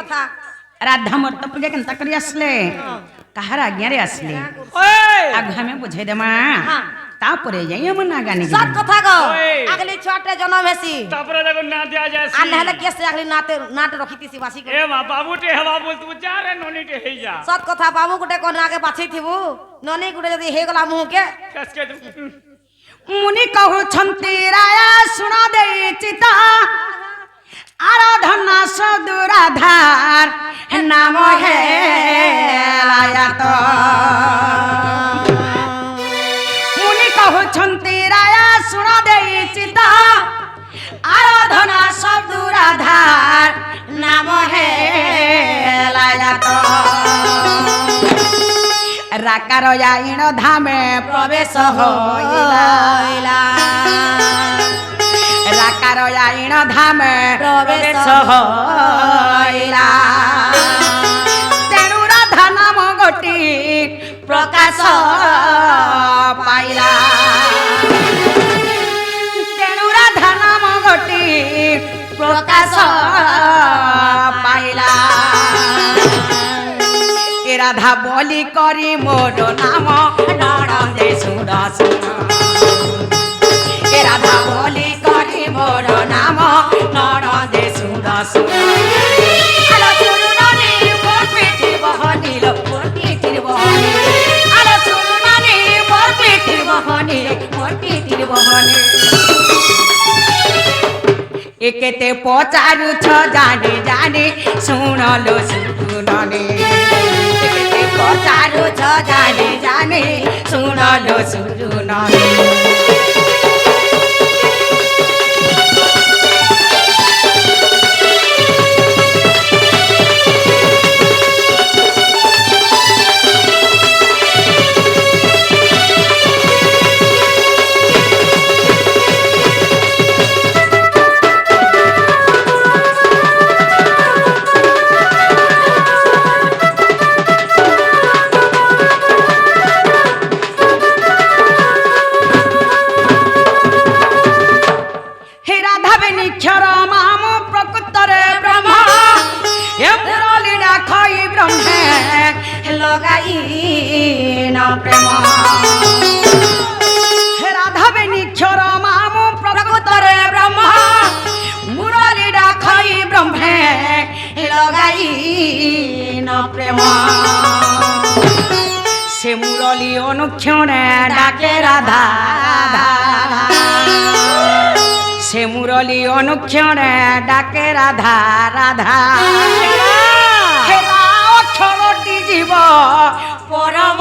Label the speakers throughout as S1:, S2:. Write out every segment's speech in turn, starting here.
S1: কথা
S2: राधा मर्त पूजा केनता करी आसले कहार आज्ञा रे आसले आग हमें बुझे देमा तापरे जाई हम ना गानी
S1: सत কথা গো আগলি ছটে জনম হেসি
S3: তারপরে দেখো না দেয়া যায়
S1: আর নাহলে কেসে আগলি নাতে নাট রখিতিছি বাসি
S3: এ মা বাবুটে হবা বল তু যা রে ননিটে হেই যা
S1: সত কথা বাবু গুটে কোন আগে বাছি থিবু ননি গুটে যদি হে গলা মুহকে
S3: ফেসকে
S2: मुनि कहु छन्ति राया सुन दे चिता आराधना सदुराधार नाम है लायात मुनि कहु छन्ति राया सुन दे चिता आराधना सदुराधार नाम है लायात राकार याइण धामे प्रवेश होइला राकार याइण धामे प्रवेश होइला तेणु राधा नाम गोटी प्रकाश पाइला तेणु राधा नाम गोटी प्रकाश पाइला राधा बोली करी मोर नाम नणंदे सुन सुन राधा बोली करी मोर नाम नणंदे सुन सुन आलो सुरुनानी मोर पिठी बहनी लो मोर पिठी बहनी आलो सुरुनानी मोर पिठी बहनी मोर पिठी बहनी एकेते पचारु छ जाने जाने सुन लो सुरुनानी पचारु छ जाने जाने सुन लो सुरुनानी प्रेम राधा बेनिक्षर माम प्रकृतरे ब्रह्म मुरली डाखई ब्रह्मे लगाई न प्रेम से मुरली अनुक्षणे डाके राधा से मुरली अनुक्षणे डाके राधा राधा अक्षरटी जीव परम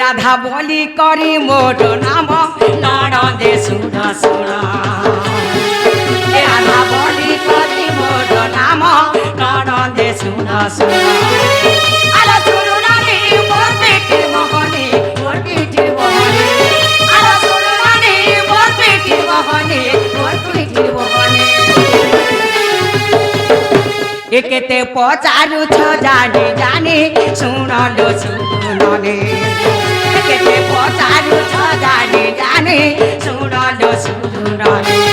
S2: राधा बोली करी मोर नाम नणंदे सुन सुन राधा बोली करी मोर नाम नणंदे सुन सुन आलो सुरुनानी मोर पिठी बहनी मोर पिठी बहनी आलो सुरुनानी मोर पिठी बहनी मोर पिठी बहनी एकेते पचारु छ जाने जाने सुन लो सुरुनानी एकेते पचारु छ जाने जाने सुन लो सुरुनानी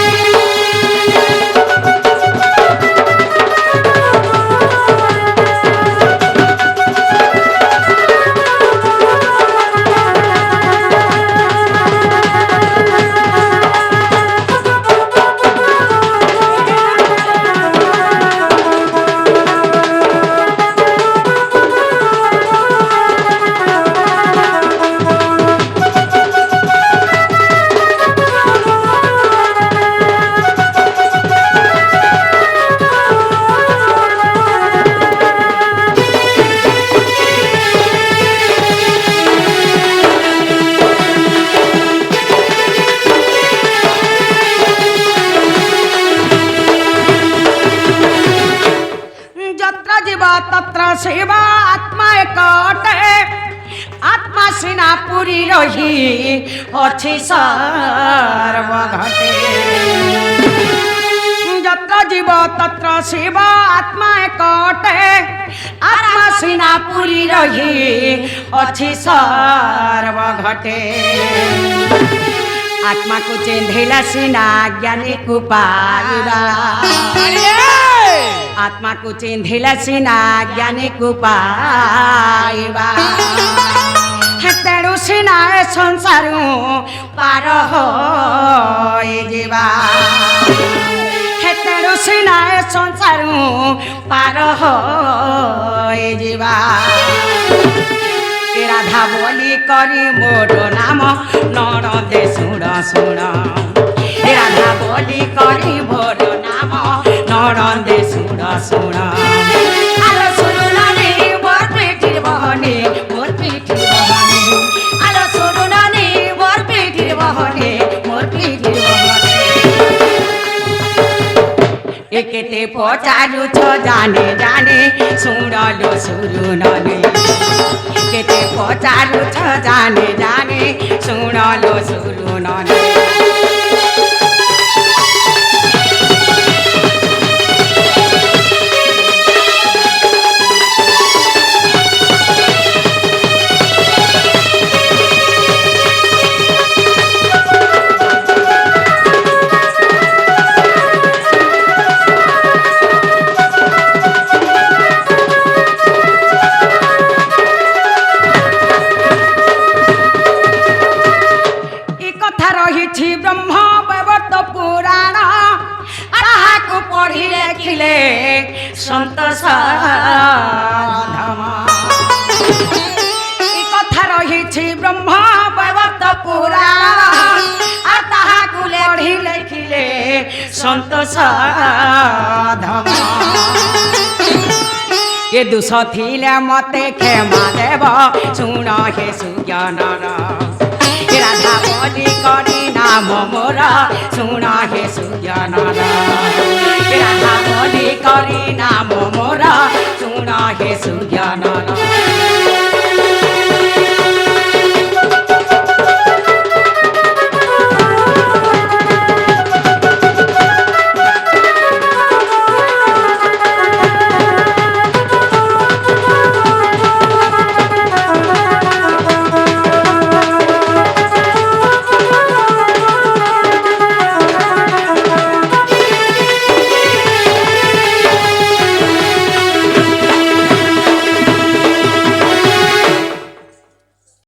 S2: सेवा आत्मा एकटे आत्मा सिनापुरी रही अच्छी सर्व घटे जत्र जीव तत्र सेवा आत्मा एकटे आत्मा सिनापुरी रही अच्छी सर्व घटे आत्मा को चेंधेला सिना ज्ञानी को पाइबा आत्मा को चेंधेला सिना ज्ञानी को पाइबा तेणु सिना संसार पार होइबा तेणु सिना संसार पार होइबा राधा बोली करी मोर नाम ननदे शुण शुण राधा बोली करी मोर नाम ननदे शुण शुण आलो शुण रे मोर पिठिर बहने मोर पिठिर बहने आलो शुण रे मोर पिठिर बहने मोर पिठिर बहने एकेते पचारु छ जाने जाने शुणलो शुण रे केते पचारु छ जाने जाने शुणलो शुण रे ब्रह्म वैवर्त पुराण ताहाकु पढ़ी लेखिले संतोष कथा रही ब्रह्म वैवर्त पुराण ताहाकु पढ़ी लेखिले संतोष ये दुष थिले मते क्षमा देव शुण हे सुज्ञानर राधा बोली करी नाम मोर शुण हे सुज्ञानर राधा बोली करी नाम मोर शुण हे सुज्ञानर